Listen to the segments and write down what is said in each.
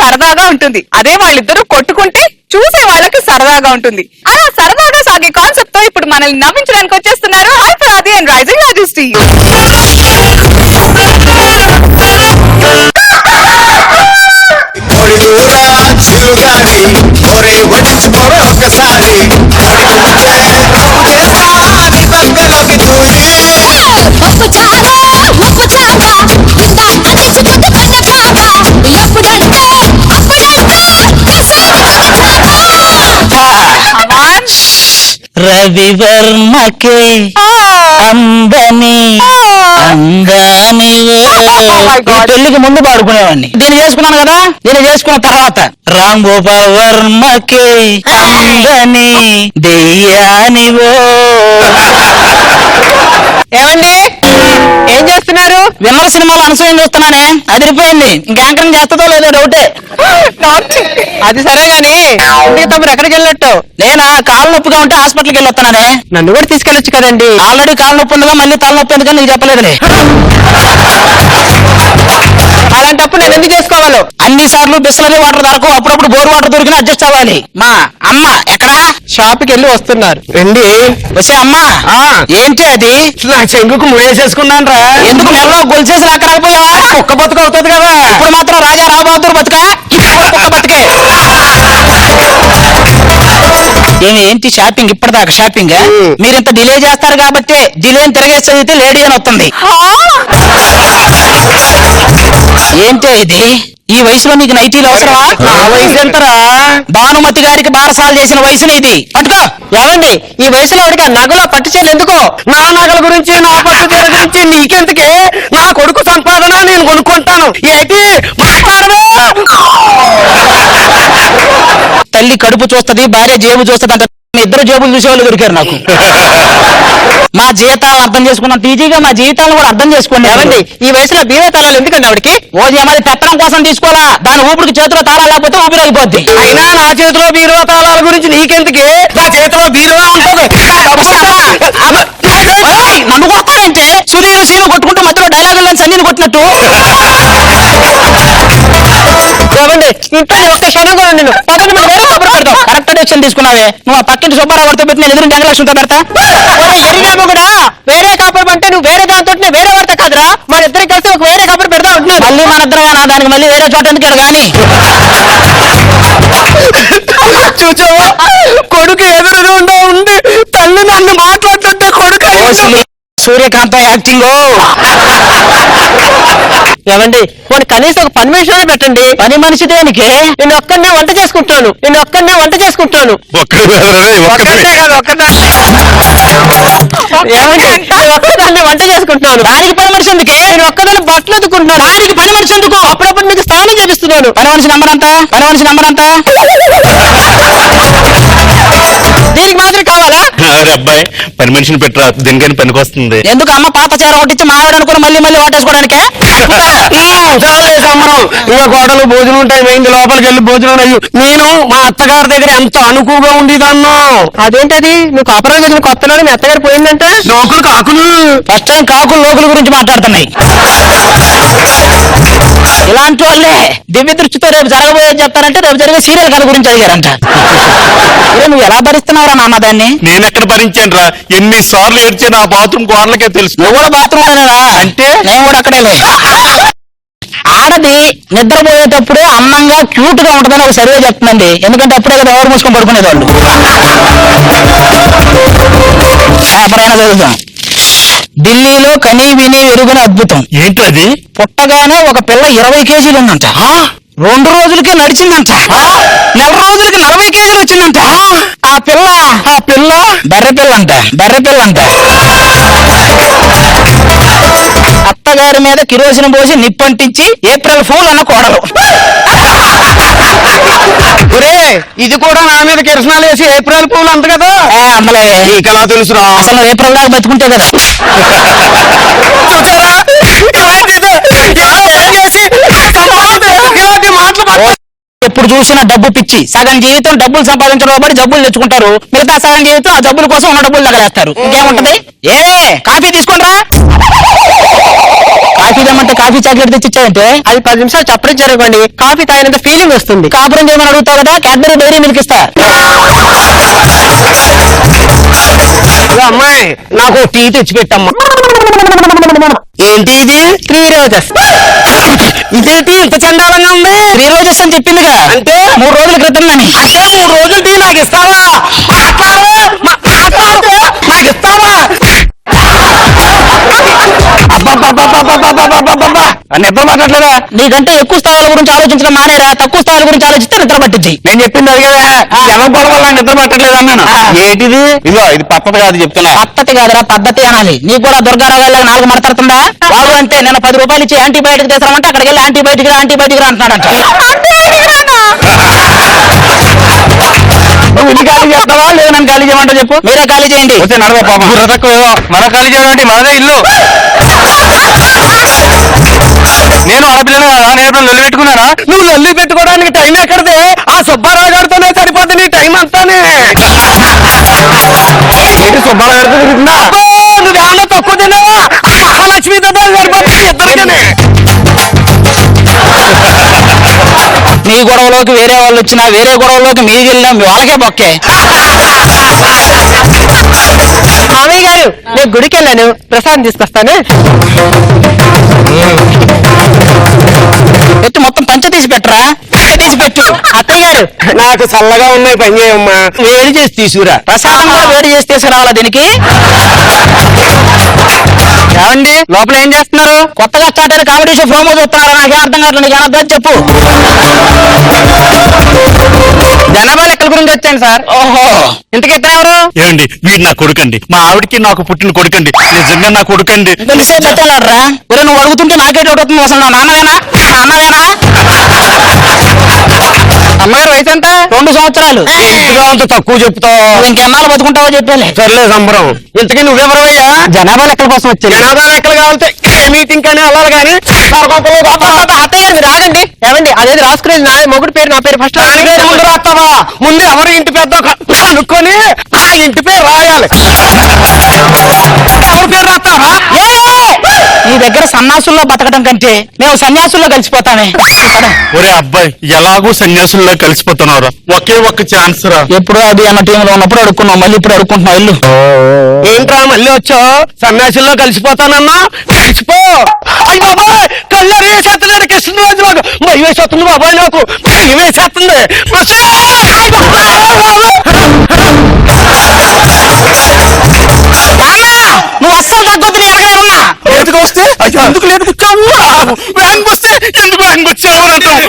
సరదాగా ఉంటుంది. అదే వాళ్ళిద్దరూ కొట్టుకుంటే చూసే వాళ్ళకి సరదాగా ఉంటుంది. అలా సరదాగా సాగే కాన్సెప్ట్ తో ఇప్పుడు మనల్ని నవ్వించడానికి వచ్చేస్తున్నారు హైపర్ ఆది అండ్ రైజింగ్ రాజశ్రీ. రవివర్మకే అందని అందాని పెళ్లికి ముందు పాడుకునేవాడిని. దీన్ని చేసుకున్నాను కదా, దీన్ని చేసుకున్న తర్వాత రామ్ గోపాల్ వర్మకే అందని దెయ్యానివో. ఏమండి ఏం చేస్తున్నారు? విమల సినిమాలో అనసూయం చూస్తున్నానే, అదిరిపోయింది. ఇంకేంకరం చేస్తుందో లేదో డౌటే. అది సరే గాని ఇంటికి తమ్ముడు ఎక్కడికి వెళ్ళట్టు? నేనా కాలు నొప్పిగా ఉంటే హాస్పిటల్కి వెళ్ళి వస్తున్నానే. నన్ను కూడా తీసుకెళ్ళొచ్చు కదండి. ఆల్రెడీ కాలు నొప్పి ఉండగా మళ్ళీ తలనొప్పి ఎందుకని నీకు చెప్పలేదులే. అలాంటప్పుడు నేను ఎందుకు చేసుకోవాలి? అన్ని సార్లు బిస్లరీ వాటర్ దొరకవు, అప్పుడప్పుడు బోర్ వాటర్ దొరికినా అడ్జస్ట్ అవ్వాలి. మా అమ్మ ఎక్కడా? షాప్కి వెళ్ళి వస్తున్నారు. రండి. వచ్చే అమ్మా ఏంటి అది? నా చెంగుకు ముడేసేసుకున్నాను రా. ఎందుకు నెలలో గొలిచేసి రాకపోయావా? కుక్క బతుకు అవుతుంది కదా. ఇప్పుడు మాత్రం రాజా రాబహదూర్ బతుకా? కుక్క బతికే. ఏంటి షాపింగ్ ఇప్పటిదాకా షాపింగ్? మీరు ఇంత డిలే చేస్తారు కాబట్టి డిలేని తిరగేసి చదివితే లేడీ అని వస్తుంది. ఏంటి ఇది? ఈ వయసులో నీకు నైటీలు అవసరమా? ఆ వయసు ఎంతరా? భానుమతి గారికి బారసాలు చేసిన వయసుని ఇది. పట్టుకో. ఏమండి ఈ వయసులో వాడికి నగలో పట్టు చీరలు ఎందుకో? నా నగల గురించి నా పట్టు చీర గురించి నీకెందుకే? నా కొడుకు సంపాదన నేను కొనుక్కుంటాను. ఏంటి మాట్లాడవే? తల్లి కడుపు చూస్తది, భార్య జేబు చూస్తది అంట. మీ ఇద్దరు జేబులు చూసేవాళ్ళు దొరికారు నాకు. మా జీవితాలను అర్థం చేసుకున్నాం ఈజీగా, మా జీవితాలను కూడా అర్థం చేసుకోండి. ఏమండి ఈ వయసులో బీవే తాళాలు ఎందుకండి ఆవిడకి? ఓ ఏమది పెట్టడం కోసం తీసుకోవాలా? దాని ఊపిరికి చేతిలో తాళాలు లేకపోతే ఊపిరి అయిపోద్ది. అయినా నా చేతిలో బీరువా తాళాల గురించి నీకెందుకే? నా చేతిలో బీరువా ఉంటుంది. నన్ను కొడతాడంటే సునీలు సీను కొట్టుకుంటూ మధ్యలో డైలాగులను సన్నీని కొట్టినట్టు. ఏమండి ఇంట్లో ఒక్క క్షణం కూడా నేను పక్కన వేరే కబురు పెడతాం. కరెక్ట్ డెసిషన్ తీసుకున్నావే. నువ్వు ఆ పక్కింటి సుబ్బారావు గారితో పెట్టి నేను ఎదురు జంగలక్ష్మితో పెడతా. కూడా వేరే కబురు అంటే నువ్వు వేరే దాంతో వేరే వాడితో కాదురా, మన ఇద్దరికి కలిసి ఒక వేరే కబురు పెడతా ఉంటున్నాను. మళ్ళీ మన ఇద్దరమేనా? దానికి మళ్ళీ వేరే చోట ఎందుకు గాని. చూచావా కొడుకు ఎదురుగా ఉండి తల్లి నన్ను మాట్లాడుతుంటే కొడుకు సూర్యకాంత యాక్టింగ్. ఏమండి వాడు కనీసం ఒక పని మనిషి పెట్టండి. పని మనిషి దేనికి? నేను ఒక్కడనే వంట చేసుకుంటాను. ఒక్కడనే వంట చేసుకుంటాను. ఒక్కదాన్ని వంట చేసుకుంటున్నాను. దానికి పని మనిషి ఎందుకే? నేను ఒక్కదాన్ని బట్టలు ఎదుకుంటున్నాను. దానికి పని మనిషి ఎందుకు? అప్పుడప్పుడు మీకు స్నానం చేపిస్తున్నాను. పని మనిషి నంబర్ అంతా? పని మనిషి నంబర్ అంతా? దీనికి మాత్రం కావాలా? అబ్బాయి పని మనిషిని పెట్టరా, దీనికైనా పనికి వస్తుంది. ఎందుకు అమ్మ పాత చీర కొట్టించి మావిడ అనుకుని మళ్ళీ మళ్ళీ వాటేసుకోవడానికే? చాలే సంబరం. ఇంకా గోడలు భోజనం ఉంటాయి, మెయింది లోపలికి వెళ్ళి భోజనం అయ్యి. నేను మా అత్తగారి దగ్గర ఎంత అనుకువగా ఉండేదాన్నో. అదేంటది నువ్వు కాపురం దగ్గర కొత్తలో మీ అత్తగారు పోయిందంట? లోకులు కాకులు. ఫస్ట్ టైం కాకులు లోకుల గురించి మాట్లాడుతున్నాయి. ఇలాంటి వాళ్ళే దివ్య దృష్టితో రేపు జరగబోయేది చెప్తారంటే రేపు జరిగే సీరియల్ కథ గురించి అడిగారంట. నువ్వు ఎలా భరిస్తున్నావురా నాన్న దాన్ని? నేనెక్కడ భరించాను రా, ఎన్నిసార్లు ఏడ్చా నా బాత్రూమ్ గోడలకే తెలుసు. నువ్వు కూడా బాత్రూమ్ అంటే నేను కూడా అక్కడే. ఆడది నిద్రపోయేటప్పుడు అందంగా క్యూట్ గా ఉంటుందని ఒక సర్వే చెప్తుందండి. ఎందుకంటే అప్పుడే కదా ఎవరు మూసుకొని పడుకునేవాళ్ళు. ఎప్పుడైనా చదువుతాం. ఢిల్లీలో కనీ విని ఎరుగిన అద్భుతం. ఏంటది? పుట్టగానే ఒక పిల్ల 20 కేజీలు ఉందంట. 2 రోజులకే నడిచిందంట. 4 రోజులకి 40 కేజీలు వచ్చిందంట. ఆ పిల్ల బర్రె పిల్ల అంట. అత్తగారి మీద కిరోసిన్ పోసి నిప్పంటించి ఏప్రిల్ ఫూల్ అన్న కోడలు. ఇది కూడా నా మీద కిరసనాలు వేసి ఏప్రిల్ పూలు అంత కదా. అమ్మలే నీకెలా తెలుసురా? అసలు ఏప్రిల్ దాకా బతుకుంటే కదా. ఎప్పుడు చూసినా డబ్బు పిచ్చి. సగం జీవితం డబ్బులు సంపాదించడం బట్టి జబ్బులు తెచ్చుకుంటారు, మిగతా సగం జీవితం ఆ జబ్బుల కోసం ఉన్న డబ్బులు తగలేస్తారు. ఇంకేముంటది? కాఫీ తీసుకుంటారా? కాఫీ రమ్మంటే కాఫీ చాక్లెట్ తెచ్చిచ్చాయంటే అది 10 నిమిషాలు చప్పరించారనుకోండి కాఫీ తాగినంత ఫీలింగ్ వస్తుంది. కాపురం చేయమని అడుగుతావు కదా, క్యాడ్బరీ డైరీ మిల్క్ ఇస్తా. ఇదిగో అమ్మాయి నాకు టీ తెచ్చి పెట్టమ్మా. ఏంటి ఇది? 3 రోజెస్. ఇదేంటి ఇంత చండాలంగా ఉంది? 3 రోజెస్ అని చెప్పిందిగా, అంటే 3 రోజుల క్రితం అని. అంటే 3 రోజులు టీ నాకు ఇస్తావా? మాట్లాడు, మాట్లాడు, నాకు ఇస్తావా? అబ్బబ్బబ్బబ్బబ్బబ్బబ్బబ్బబ్బబ్బబ్బ. నిద్ర పట్టట్లేదా? నీకంటే ఎక్కువ స్థాయిల గురించి ఆలోచించడం మానేరా, తక్కువ స్థాయిల గురించి ఆలోచిస్తే నిద్ర పట్టించి. నేను చెప్పింది అది కదా, జనం గొడవ వల్ల నిద్ర పట్టట్లేదు అన్నాను. ఏంటిది? ఇదిగో ఇది పద్ధతి కాదు చెప్తున్నా. పద్ధతి కాదురా, పద్ధతి అనాలి. నీకు కూడా దుర్గారావు వెళ్ళగా 4 మడతడుతుందా? వాడు అంటే నేను 10 రూపాయలు ఇచ్చి యాంటీబయాటిక్ తీసుకురామంటే అక్కడికి వెళ్ళి యాంటీబయాటిక్ రా అంటున్నాడంట. నువ్వు ఇది ఖాళీ చేస్తావా లేదా నన్ను ఖాళీ చేయమంటా చెప్పు. మీరే ఖాళీ చేయండి. వచ్చే నడవ పాపం మన ఖాళీ చేయడం మనదే ఇల్లు. నేను ఆడపిల్లను కదా, నేను ఎప్పుడు లొల్లి పెట్టుకున్నానా? నువ్వు లొల్లి పెట్టుకోవడానికి టైం ఎక్కడిదే? ఆ సుబ్బారావు గారితోనే సరిపోతుంది నీ టైం అంతానే. ఏంటి సుబ్బారావు గారితో తిరుగుతుందా? నువ్వేమన్నా తక్కువ తిన్నావా? మహాలక్ష్మితో సరిపోతుంది ఇద్దరికనే. మీ గొడవలోకి వేరే వాళ్ళు వచ్చినా, వేరే గొడవలోకి మీరు వెళ్ళినా వాళ్ళకే బొక్కే. మామయ్య గారు నేను గుడికి వెళ్ళాను, ప్రసాదం తీసుకొస్తాను. ఎత్తు మొత్తం పంచ తీసి పెట్టరా, తీసి పెట్టు. అత్తయ్య గారు నాకు చల్లగా ఉన్నాయి, పని చేయమ్మా. వేడి చేసి తీసుకురా. ప్రసాదం కూడా వేడి చేసి తీసుకురావాలా దీనికి? ఏమండి లోపల ఏం చేస్తున్నారు? కొత్తగా స్టార్ట్ అయిన కామెడీ షో ప్రోమో చూస్తున్నారా? నాకేం అర్థం కావట్లేదు. నీకు అర్థం చెప్పు. జనాభా లెక్కల గురించి వచ్చాను సార్. ఓహో, ఇంతకీ ఇతను ఎవరు? ఏమండి వీడు నా కొడుకండి, మా ఆవిడకి నాకు పుట్టిన కొడుకండి, నిజంగా నా కొడుకండి. తెలిసే పెట్టాలరా? ఒరే నువ్వు అడుగుతుంటే నాకే డౌట్ అవుతుంది. అసలు నా నాన్నవేనా? అన్నవేనా? అమ్మగారు వయసు ఎంత? 2 సంవత్సరాలు. ఇంతగా అంత తక్కువ చెప్తావు. నువ్వు ఇంకెన్నాళ్ళు బతుకుంటావో చెప్పాలి. సర్లే సంబరం. ఇంతకీ నువ్వెవరవయ్యా? జనాభా లెక్కల కోసం వచ్చాను. జనాభా లెక్కలు కావాలంటే ఏ మీటింగ్ కానీ వెళ్ళాలి కానీ అత్తయ్య మీరు ఆగండి. ఏమండి అదేది రాసుకునేది నా మొగుడు పేరు, నా పేరు ఫస్ట్ ముందు రాస్తావా? ముందు ఎవరి ఇంటి పెద్ద కనుక్కొని ఆ ఇంటి పేరు రాయాలి. ఎవరి పేరు రాస్తావా? నీ దగ్గర సన్నాసుల్లో బతకడం కంటే మేము సన్యాసుల్లో కలిసిపోతామే. ఒరే అబ్బాయి ఎలాగో సన్యాసుల్లో కలిసిపోతున్నావురా, ఒకే ఒక్క ఛాన్స్ రా. ఎప్పుడో అది అన్న టీంలో ఉన్నప్పుడు అడుక్కున్నావు, మళ్ళీ ఇప్పుడు అడుక్కుంటున్నావు. ఇల్లు ఏంట్రా మళ్ళీ వచ్చావు? సన్యాసుల్లో కలిసిపోతానన్నా కలిసిపో. అయ్యి బాబాయ్ కళ్ళ వేసేస్తున్నాడు కృష్ణరాజు బాబు. భయం వేసేస్తుంది బాబాయ్, నాకు భయం వేసేస్తుంది. నువ్వు అస్సలు తగ్గొద్దు. నీ వెనకాల ఉన్నా. ఎందుకు వస్తే ఎందుకు లేదు కూర్చోవు, వ్యాంగ్ వస్తే ఎందుకు వ్యాంగ్ వచ్చావు అని అంటావు.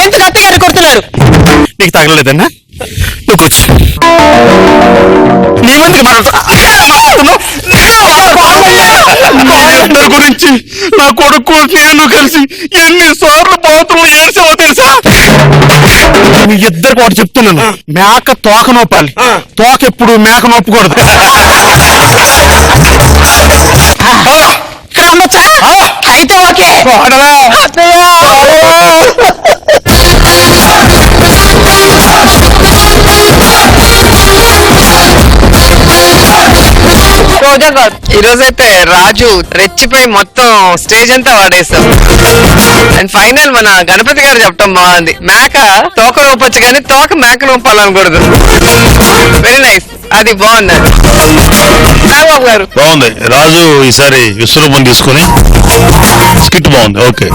ఎందుకు అత్తగారు కొడుతున్నారు? నీకు తగలలేదన్నా, నువ్వు కూర్చో. నీ ముందుకు ఇద్దరి గురించి నా కొడుకు నేను కలిసి ఎన్నిసార్లు బాత్రూమ్ ఏడ్చావో తెలుసా? మీ ఇద్దరికి ఒకటి చెప్తున్నాను, మేక తోక నొప్పాలి, తోక ఎప్పుడు మేక నొప్పకూడదు. ఇక్కడ ఉండొచ్చా? అయితే ఓకే. ఈరోజైతే రాజు రెచ్చిపోయి మొత్తం స్టేజ్ అంతా వాడేస్తాం. అండ్ ఫైనల్ మన గణపతి గారు చెప్పడం బాగుంది, మేక తోక నొప్పొచ్చు కానీ తోక మేక నొప్పాలనకూడదు. వెరీ నైస్, అది బాగుంది. నాగబాబు గారు బాగుంది. రాజు ఈసారి విశ్వరూపం తీసుకుని స్కిట్ బాగుంది. ఓకే.